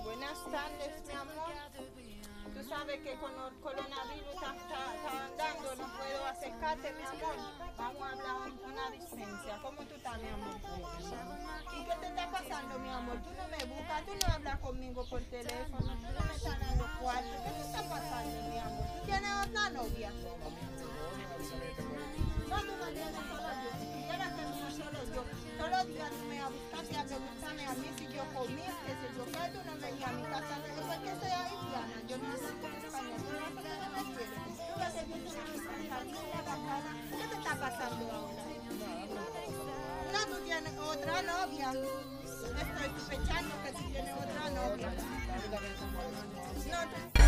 Buenas tardes, mi amor. Tú sabes que con el coronavirus está andando, no puedo acercarte, mi amor. Vamos a hablar una distancia. ¿Cómo tú estás, mi amor? ¿Y qué te está pasando, mi amor? Tú no me buscas, tú no hablas conmigo por teléfono, tú no me estás dando cuarto. ¿Qué te está pasando, mi amor? ¿Tú tienes otra novia? No, tú no tienes solo yo. Si quisieras que no solo yo, todos los días tú me vas a buscar y a preguntarme a mí si yo comí, qué sé yo, que tú no venías a mi casa, es que soy haitiana, yo no hablo en español, tú no sé qué me quieres. Tú vas a seguir en mi casa, linda, bacana. ¿Qué te está pasando ahora? No, tú tienes otra novia. Estoy sospechando que tú tienes otra novia. No, tú...